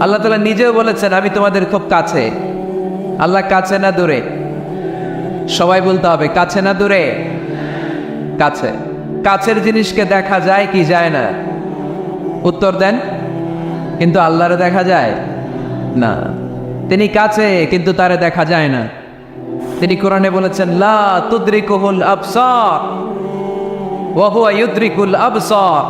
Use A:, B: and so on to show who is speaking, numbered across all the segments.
A: আল্লাহ তাআলা নিজেও বলেছেন আমি তোমাদের খুব কাছে। আল্লাহ কাছে না দূরে? সবাই বলতে হবে কাছে না দূরে? কাছে। কাছের জিনিসকে দেখা যায় কি যায় না? উত্তর দেন। কিন্তু আল্লাহরে দেখা যায় না। তিনি কাছে কিন্তু তারে দেখা যায় না। তিনি কোরআনে বলেছেন লা তুদরিকুহুল আবসার ওয়া হুয়া ইউদরিকুল আবসার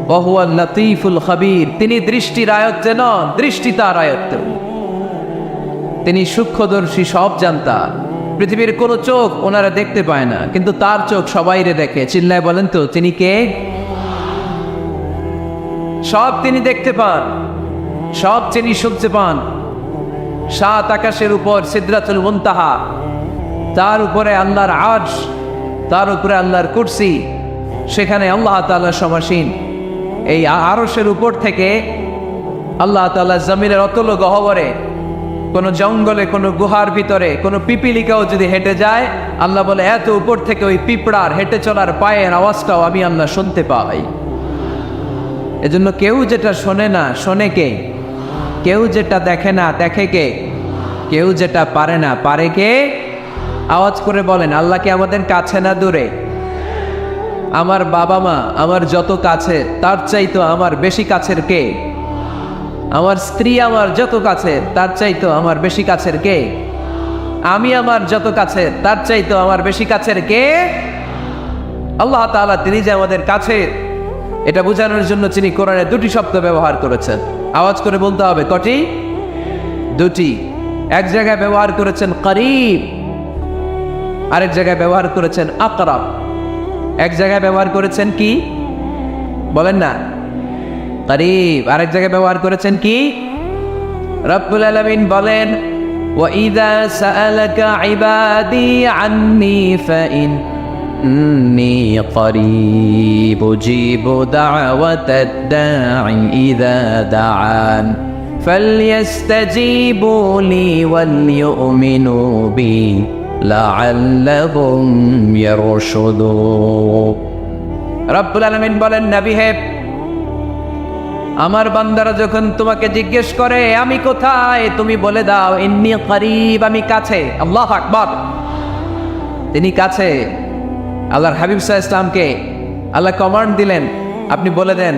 A: ওয়া হুয়াল লাতীফুল খাবীর। তিনি দৃষ্টির আয়ত্তে নন, দৃষ্টি তার আয়ত্তে। তিনি সূক্ষ্মদর্শী, সব জানতা। পৃথিবীর কোনো চোখ ওনারা দেখতে পায় না, কিন্তু তার চোখ সবাইরে দেখে। চিল্লায় বলেন তো তিনি কে? সব তিনি দেখতে পান, সব তিনি শুনতে পান। সাত আকাশের উপর সিদরাতুল মুনতাহা, তার উপরে আল্লাহর আরশ, তার উপরে আল্লাহর কুরসি, সেখানে আল্লাহ তাআলা সমাসীন। এই আরশের উপর থেকে আল্লাহ তাআলা জমিনের অতল গহ্বরে, কোনো জঙ্গলে, কোনো গুহার ভিতরে কোনো পিপিলিকাও যদি হেঁটে যায়, আল্লাহ বলে এত উপর থেকে ওই পিঁপড়ার হেঁটে চলার পায়ের আওয়াজটাও আমি আল্লাহ শুনতে পাই। এজন্য কেউ যেটা শোনে না শোনে কে? কেউ যেটা দেখে না দেখে কে? কেউ যেটা পারে না পারে কে? আওয়াজ করে বলেন আল্লাহ কি আমাদের কাছে না দূরে? আমার বাবা মা আমার যত কাছে, তার চাইতো আমার বেশি কাছের কে? আমার স্ত্রী আমার যত কাছের, তার চাইতো আমার বেশি কাছের কে? আমি আমার যত কাছের, তার চাইতো আমার বেশি কাছের কে? আল্লাহ তাআলা। তিনি যে আমাদের কাছে, এটা বোঝানোর জন্য তিনি কোরআনে দুটি শব্দ ব্যবহার করেছেন। আওয়াজ করে বলতে হবে কটি? দুটি। এক জায়গায় ব্যবহার করেছেন করিব, আরেক জায়গায় ব্যবহার করেছেন আকরাব। এক জায়গায় ব্যবহার করেছেন কি বলেন না? করিব। আরেক জায়গায় ব্যবহার করেছেন কি? রব্বুল আলামিন বলেন ওয়াইযা সাআলাকা ইবাদি আন্নী ফাইন্নী করিব উজিবু দাওয়াতাদ দাঈ ইযা দাআন ফালইস্তাজিবু লি ওয়ালইউমিনু বি লাআল্লাহুম ইয়ারশুদুন। রব্বুল আলামিন বলেন নবী হে, আমার বান্দারা যখন তোমাকে জিজ্ঞেস করে আমি কোথায়, তুমি বলে দাও ইন্নী করিব, আমি কাছে। আল্লাহু আকবার। তিনি কাছে। আল্লাহর হাবিব সাল্লাল্লাহু আলাইহি ওয়াসাল্লামকে আল্লাহ কমান্ড দিলেন, আপনি বলে দেন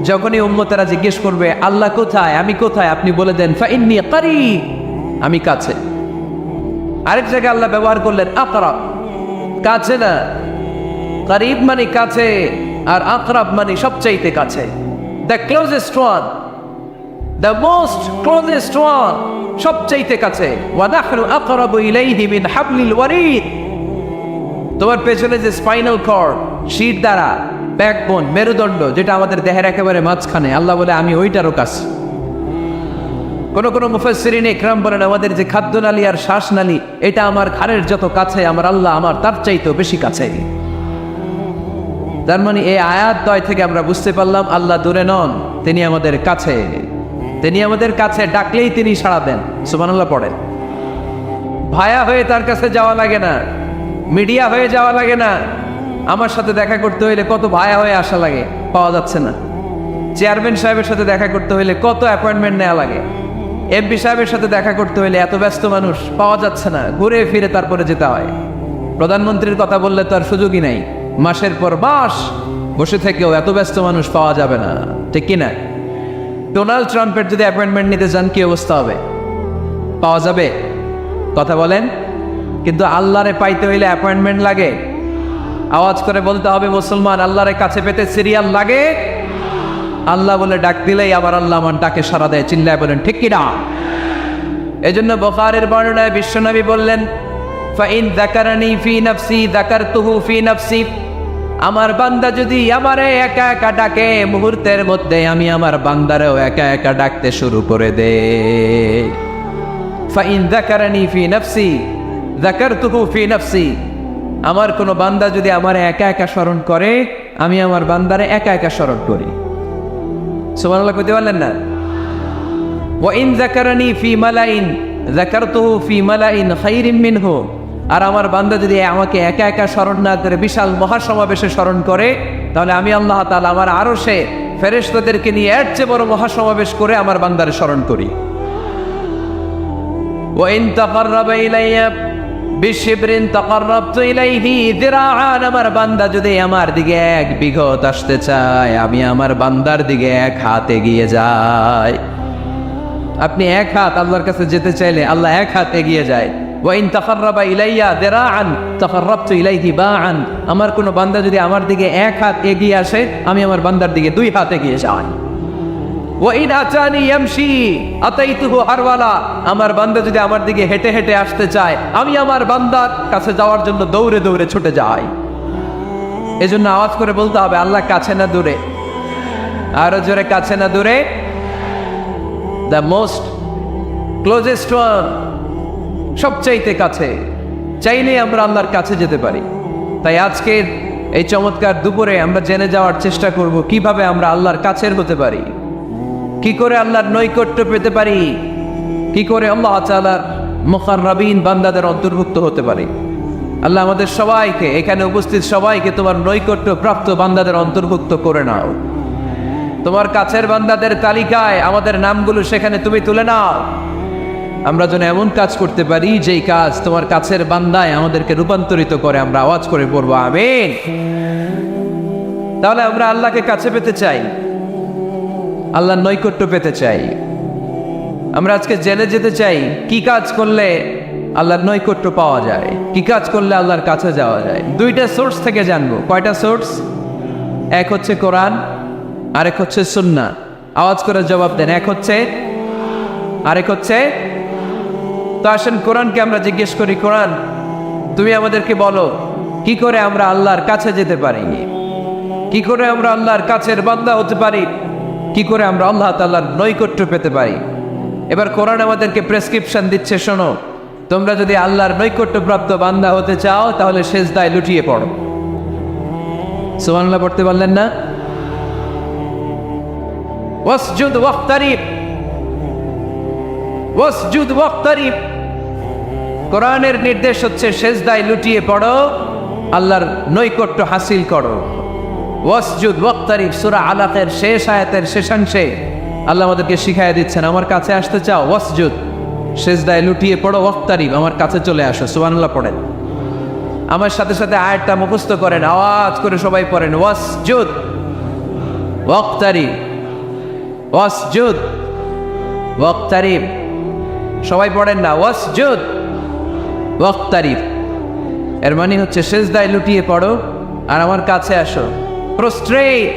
A: যখনই উম্মতেরা জিজ্ঞেস করবে আল্লাহ কোথায়, আমি কোথায়, আপনি বলে দেন ফাইন্নী করিব, আমি কাছে। আরেক জায়গায় আল্লাহ ব্যবহার করলেন আকরাব, কাছে না। করিব মানে কাছে, আর আকরাব মানে সবচাইতে কাছে। The closest one, the most closest one, সবচাইতে কাছে। وَنَحْنُ أَقْرَبُ إِلَيْهِ مِنْ حَبْلِ الْوَرِيدِ। তোমার পেছনে যে স্পাইনাল কর্ড, শির দ্বারা, ব্যাকবোন, মেরুদণ্ড, যেটা আমাদের দেহের একেবারে মাঝখানে, আল্লাহ বলে আমি ওইটারও কাছে। কোন কোন মুফাসসিরিন ইকরাম বলেন আমাদের যে খাদ্যনালী আর শ্বাসনালী, এটা আমার ঘাড়ের যত কাছে, আমার আল্লাহ আমার তার চাইতেও বেশি কাছে। তার মানে এই আয়াত দ্বয় থেকে আমরা বুঝতে পারলাম আল্লাহ দূরে নন, তিনি আমাদের কাছে। তিনি আমাদের কাছে, ডাকলেই তিনি সাড়া দেন। সুবহানাল্লাহ পড়েন। ভায়া হয়ে তার কাছে যাওয়া লাগে না, মিডিয়া হয়ে যাওয়া লাগে না। আমার সাথে দেখা করতে হইলে কত ভায়া হয়ে আসা লাগে, পাওয়া যাচ্ছে না। চেয়ারম্যান সাহেবের সাথে দেখা করতে হইলে কত অ্যাপয়েন্টমেন্ট নেওয়া লাগে। এমপি সাহেবের সাথে দেখা করতে হইলে এত ব্যস্ত মানুষ, পাওয়া যাচ্ছে না, ঘুরে ফিরে তারপরে যেতে হয়। প্রধানমন্ত্রীর কথা বললে তো আর সুযোগই নাই, মাসের পর মাস বসে থেকেও এত ব্যস্ত মানুষ পাওয়া যাবে না, ঠিক কিনা? ডোনাল্ড ট্রাম্পের যদি অ্যাপয়েন্টমেন্ট নিতে যান কি অবস্থা হবে? পাওয়া যাবে? কথা বলেন। কিন্তু আল্লাহরে পাইতে হইলে অ্যাপয়েন্টমেন্ট লাগে। আওয়াজ করে বলতে হবে মুসলমান, আল্লাহরে কাছে পেতে সিরিয়াল লাগে। আল্লাহ বলে ডাক দিলেই আবার আল্লাহ আমার ডাকে সাড়া দেয়। চিল্লায় বলেন ঠিক কিনা? এই জন্য বুখারীর বর্ণনায় বিশ্বনবী বললেন ফাইন যাকারানি ফি নাফসি যাকারতুহু ফি নাফসি। আমার বান্দা যদি আমারে একা একা ডাকে, মুহূর্তের মধ্যে আমি আমার বান্দারেও একা একা ডাকতে শুরু করে দেই। ফাইন যাকারানি ফি নাফসি যাকারতুহু ফি নাফসি। আমার কোনো বান্দা যদি আমারে একা একা স্মরণ করে, আমি আমার বান্দারে একা একা স্মরণ করি। সুবহানাল্লাহ কইতে পারলেন না? ওয়া ইন যাকারানি ফি মালাইন যাকারতুহু ফি মালাইন খায়রিম মিনহু। আর আমার বান্দা যদি আমাকে একা একা স্মরণ না করে বিশাল মহাসমাবেশে স্মরণ করে, তাহলে আমি আল্লাহ তাআলা আমার আরশে ফেরেশতাদেরকে নিয়ে এর চেয়ে বড় মহাসমাবেশ করে আমার বান্দারে স্মরণ করি। ওয়া ইন তাকাররাবা ইলাইয়া বিশিবরিন তাকাররাবতু ইলাইহি যিরাআন, আমার বান্দা যদি আমার দিকে 1 বিঘত আসতে চায়, আমি আমার বান্দার দিকে 1 হাত এগিয়ে যাই। আপনি 1 হাত আল্লাহর কাছে যেতে চাইলে আল্লাহ 1 হাত এগিয়ে যায়। ওয়া ইন তাকাররাবা ইলাইয়া যিরাআন তাকাররাবতু ইলাইহি বাআন, আমার কোন বান্দা যদি আমার দিকে 1 হাত এগিয়ে আসে, আমি আমার বান্দার দিকে 2 হাত এগিয়ে যাই। ওয়া ইন আতানি ইয়ামশি আতাইতুহু হারওয়ালা, আমার বান্দা যদি আমার দিকে হেঁটে হেঁটে আসতে চায়, আমি আমার বান্দার কাছে যাওয়ার জন্য দৌড়ে দৌড়ে ছুটে যাই। এজন্য আওয়াজ করে বলতে হবে, আল্লাহ কাছে না দূরে? আরো জোরে, কাছে না দূরে? দ্য মোস্ট ক্লোজেস্ট ওয়ান, সবচাইতে কাছে। চাইলে আমরা আল্লাহর কাছে যেতে পারি। তাই আজকের এই চমৎকার দুপুরে আমরা জেনে যাওয়ার চেষ্টা করব কিভাবে আমরা আল্লাহর কাছের হতে পারি, কি করে আল্লাহর নৈকট্য পেতে পারি, কি করে আল্লাহ তাআলার মুকাররাবিন বান্দাদের অন্তর্ভুক্ত হতে পারি। আল্লাহ আমাদের সবাইকে, এখানে উপস্থিত সবাইকে তোমার নৈকট্য প্রাপ্ত বান্দাদের অন্তর্ভুক্ত করে নাও। তোমার কাছের বান্দাদের তালিকায় আমাদের নামগুলো সেখানে তুমি তুলে নাও। আমরা যেন এমন কাজ করতে পারি যেই কাজ তোমার কাছের বান্দায় আমাদেরকে রূপান্তরিত করে। আমরা আওয়াজ করে পড়বো আমিন। তাহলে আমরা আল্লাহকে কাছে পেতে চাই, আল্লাহর নৈকট্য পেতে চাই। আমরা আজকে জেনে যেতে চাই কি কাজ করলে আল্লাহর নৈকট্য পাওয়া যায়, কি কাজ করলে আল্লাহর কাছে যাওয়া যায়। 2টা সোর্স থেকে জানবো। কয়টা সোর্স? এক হচ্ছে কোরআন, আরেক হচ্ছে সুন্নাহ। আওয়াজ করে জবাব দেন, এক হচ্ছে, আরেক হচ্ছে। তো আসেন কোরআনকে আমরা জিজ্ঞেস করি, কোরআন তুমি আমাদেরকে বলো কি করে আমরা আল্লাহর কাছে যেতে পারি, কি করে আমরা আল্লাহর কাছের বান্দা হতে পারি, কি করে আমরা আল্লাহ তাআলার নৈকট্য পেতে পারি। এবার কোরআন আমাদেরকে প্রেসক্রিপশন দিচ্ছে, শোনো, তোমরা যদি আল্লাহর নৈকট্য প্রাপ্ত বান্দা হতে চাও তাহলে সেজদায় লুটিয়ে পড়ো। সুবহানাল্লাহ পড়তে পারলেন না? ওয়াসজুদ ওয়াক্তারিব, ওয়াসজুদ ওয়াক্তারিব। কোরআনের নির্দেশ হচ্ছে সেজদায় লুটিয়ে পড়ো, আল্লাহর নৈকট্য হাসিল করো। ওয়াসজুদ ওয়াক্তারিব, সূরা আলাকের শেষ আয়াতের শেষাংশে আল্লাহ আমাদেরকে শিখাইয়া দিচ্ছেন, আমার কাছে আসতে চাও, ওয়াসজুদ, সেজদায় লুটিয়ে পড়ো, ওয়াক্তারিব, আমার কাছে চলে আসো। সুবহানাল্লাহ পড়েন। আমার সাথে সাথে আয়াতটা মুখস্থ করেন, আওয়াজ করে সবাই পড়েন, ওয়াসজুদ ওয়াক্তারিব, ওয়াসজুদ ওয়াক্তারিব। সবাই পড়েন না, ওয়াসজুদ ওয়াক্তারিব। এর মানে হচ্ছে সেজদায় লুটিয়ে পড়ো আর আমার কাছে আসো। Prostate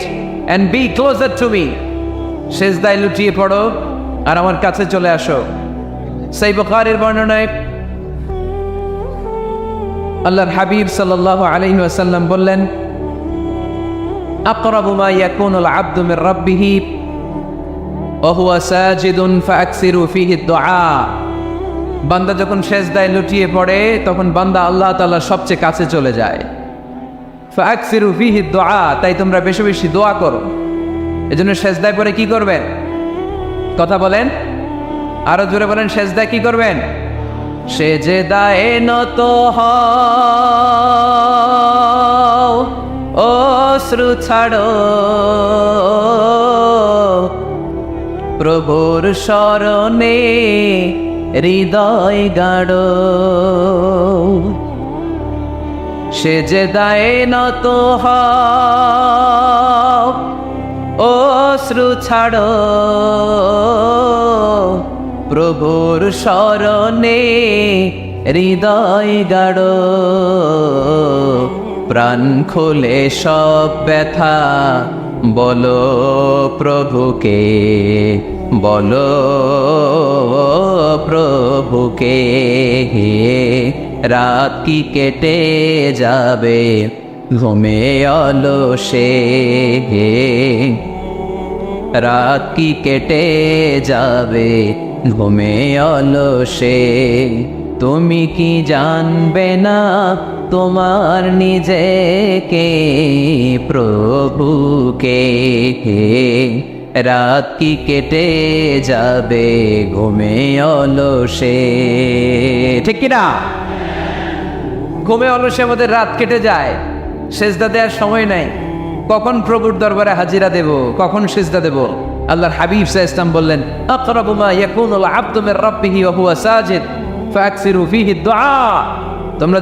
A: and be closer to me, সেজদায় লুটিয়ে পড়ো আর আমার কাছে চলে আসো। সহিহ বুখারীর বর্ণনায় আল্লাহর হাবিব সাল্লাল্লাহু আলাইহি ওয়াসাল্লাম বললেন, আকরাবু মা ইয়াকুনুল আবদু মির রাব্বিহি ওয়া হুয়া সাজিদুন ফাআকসিরু ফীহি দুআ। বান্দা যখন সেজদায় লুটিয়ে পড়ে তখন বান্দা আল্লাহ তাআলার সবচেয়ে কাছে চলে যায়। ফাআকসিরু ফীহি দুআ, তাই তোমরা বেশি বেশি দোয়া করো। এজন্য সেজদায় পড়ে কি করবেন? কথা বলেন, আরো জোরে বলেন, সেজদায় কি করবেন? সেজদায়ে নত হও, অশ্রু ছাড়ো, প্রভুর শরণে হৃদয় গাড়ো। সেজদায়ে নত হও, অশ্রু ছাড়ো, প্রভুর শরণে হৃদয় গাড়ো। প্রাণ খুলে সব ব্যথা বলো প্রভুকে, বলো প্রভুকে। রাত কি কেটে যাবে ঘুমে অলসে, রাত কি কেটে যাবে ঘুমে অলসে। তুমি কি জানবে না তোমার নিজেকে প্রভুকে, রাত কি কেটে যাবে ঘুমে অলসে। ঠিক কিনা? ঘুমে অলসে আমাদের রাত কেটে যায়, সেজদা দেওয়ার সময় নাই। কখন প্রভুর দরবারে হাজিরা দেব, কখন সিজদা দেব? আল্লাহর হাবিব সাল্লাল্লাহু আলাইহি ওয়াসাল্লাম বললেন, আকরাবু মা ইয়াকুনুল আবদু মির রাব্বিহি ওয়া হুয়া সাজিদ ফাকসিরু ফীহি দুআ। তোমরা